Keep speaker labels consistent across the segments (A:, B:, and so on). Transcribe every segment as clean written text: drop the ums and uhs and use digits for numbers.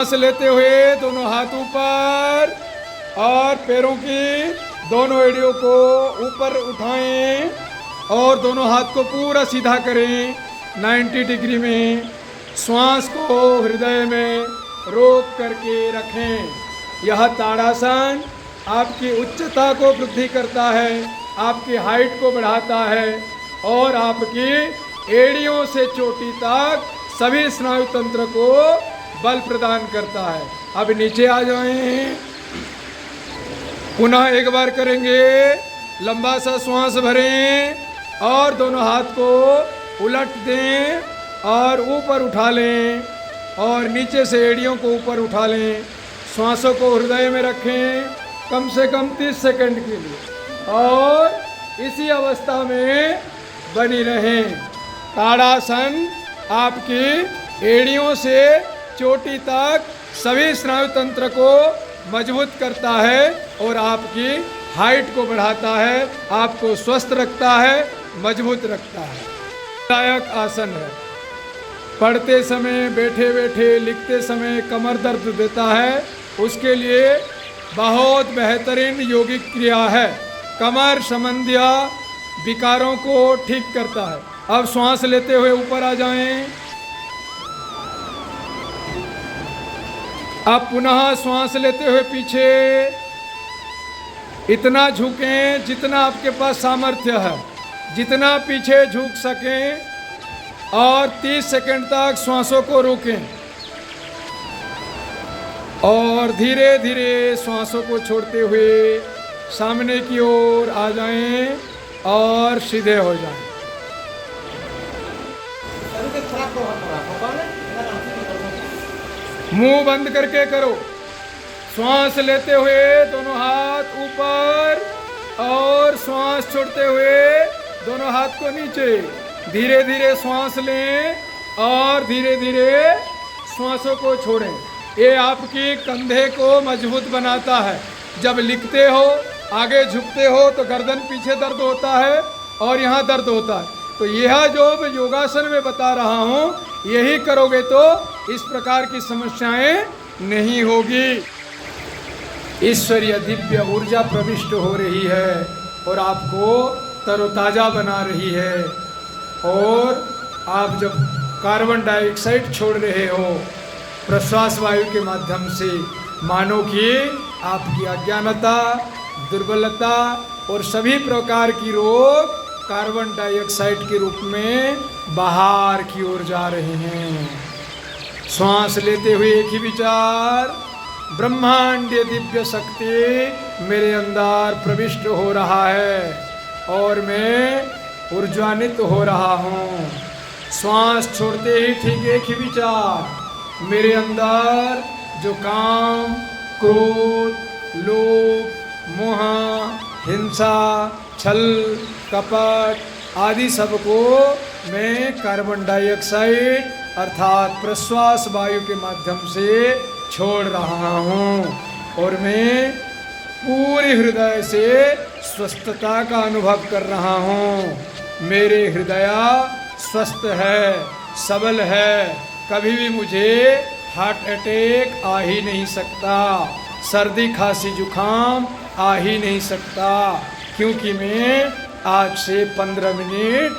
A: सांस लेते हुए दोनों हाथ ऊपर और पैरों की दोनों एड़ियों को ऊपर उठाएं और दोनों हाथ को पूरा सीधा करें 90 डिग्री में। श्वास को हृदय में रोक करके रखें। यह ताड़ासन आपकी उच्चता को वृद्धि करता है, आपकी हाइट को बढ़ाता है और आपकी एड़ियों से चोटी तक सभी स्नायु तंत्र को बल प्रदान करता है। अब नीचे आ जाएं। पुनः एक बार करेंगे। लंबा सा श्वास भरें और दोनों हाथ को उलट दें और ऊपर उठा लें और नीचे से एड़ियों को ऊपर उठा लें। श्वासों को हृदय में रखें कम से कम 30 सेकंड के लिए और इसी अवस्था में बनी रहें। ताड़ासन आपकी एड़ियों से चोटी तक सभी स्नायु तंत्र को मजबूत करता है और आपकी हाइट को बढ़ाता है, आपको स्वस्थ रखता है, मजबूत रखता है। लायक आसन है। पढ़ते समय, बैठे बैठे, लिखते समय कमर दर्द देता है, उसके लिए बहुत बेहतरीन योगिक क्रिया है। कमर संबंधी विकारों को ठीक करता है। अब श्वास लेते हुए ऊपर आ जाएं। अब पुनः श्वास लेते हुए पीछे इतना झुकें जितना आपके पास सामर्थ्य है, जितना पीछे झुक सकें और 30 सेकंड तक श्वासों को रोकें और धीरे धीरे श्वासों को छोड़ते हुए सामने की ओर आ जाएं और सीधे हो जाएं। मुंह बंद करके करो। श्वास लेते हुए दोनों हाथ ऊपर और श्वास छोड़ते हुए दोनों हाथ को नीचे। धीरे धीरे श्वास लें और धीरे धीरे श्वासों को छोड़ें। ये आपकी कंधे को मजबूत बनाता है। जब लिखते हो, आगे झुकते हो तो गर्दन पीछे दर्द होता है और यहाँ दर्द होता है। तो यह जो योगासन में बता रहा हूँ, यही करोगे तो इस प्रकार की समस्याएं नहीं होगी। ईश्वरीय दिव्य ऊर्जा प्रविष्ट हो रही है और आपको तरोताजा बना रही है। और आप जब कार्बन डाइऑक्साइड छोड़ रहे हो प्रश्वास वायु के माध्यम से, मानो कि आपकी अज्ञानता, दुर्बलता और सभी प्रकार की रोग कार्बन डाइऑक्साइड के रूप में बाहर की ओर जा रहे हैं। श्वास लेते हुए एक ही विचार, ब्रह्मांडीय दिव्य शक्ति मेरे अंदर प्रविष्ट हो रहा है और मैं ऊर्जान्वित हो रहा हूँ। श्वास छोड़ते ही ठीक एक ही विचार, मेरे अंदर जो काम, क्रोध, लोभ, मोह, हिंसा, छल, कपट आदि सबको मैं कार्बन डाइऑक्साइड अर्थात प्रश्वास वायु के माध्यम से छोड़ रहा हूँ और मैं पूरे हृदय से स्वस्थता का अनुभव कर रहा हूँ। मेरे हृदय स्वस्थ है, सबल है, कभी भी मुझे हार्ट अटैक आ ही नहीं सकता, सर्दी खांसी जुखाम आ ही नहीं सकता, क्योंकि मैं आज से 15 मिनट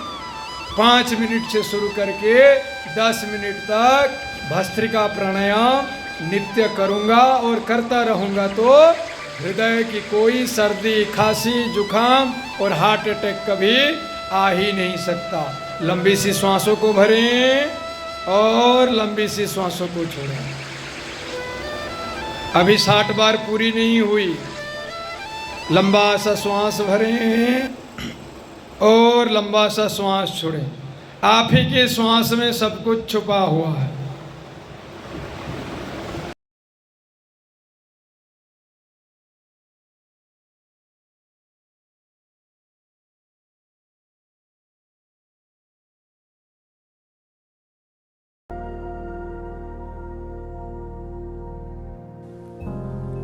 A: 5 मिनट से शुरू करके 10 मिनट तक भस्त्रिका प्राणायाम नित्य करूँगा और करता रहूँगा। तो हृदय की कोई सर्दी खांसी जुखाम और हार्ट अटैक कभी आ ही नहीं सकता। लंबी सी श्वासों को भरें और लंबी सी श्वासों को छोड़ें। अभी 60 बार पूरी नहीं हुई। लंबा सा श्वास भरें और लंबा सा श्वास छोड़ें। आप ही के श्वास में सब कुछ छुपा हुआ है।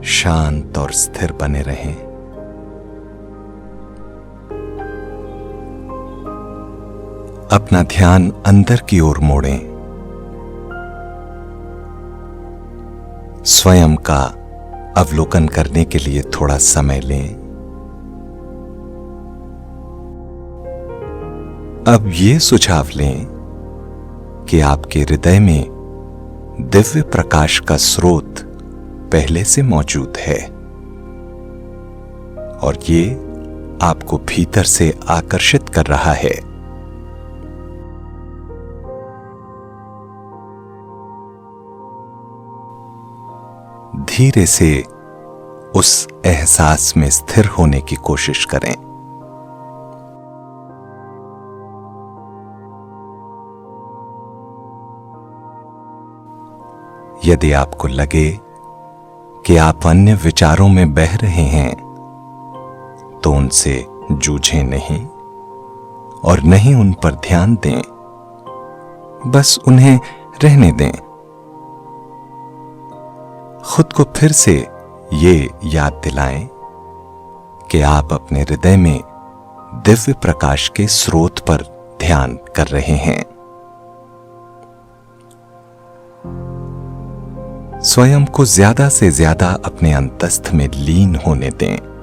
B: शांत और स्थिर बने रहें। अपना ध्यान अंदर की ओर मोड़ें। स्वयं का अवलोकन करने के लिए थोड़ा समय लें। अब ये सुझाव लें कि आपके हृदय में दिव्य प्रकाश का स्रोत पहले से मौजूद है और ये आपको भीतर से आकर्षित कर रहा है। धीरे से उस एहसास में स्थिर होने की कोशिश करें। यदि आपको लगे कि आप अन्य विचारों में बह रहे हैं तो उनसे जूझें नहीं और नहीं उन पर ध्यान दें, बस उन्हें रहने दें। खुद को फिर से ये याद दिलाएं कि आप अपने हृदय में दिव्य प्रकाश के स्रोत पर ध्यान कर रहे हैं। स्वयं को ज्यादा से ज्यादा अपने अंतस्थ में लीन होने दें।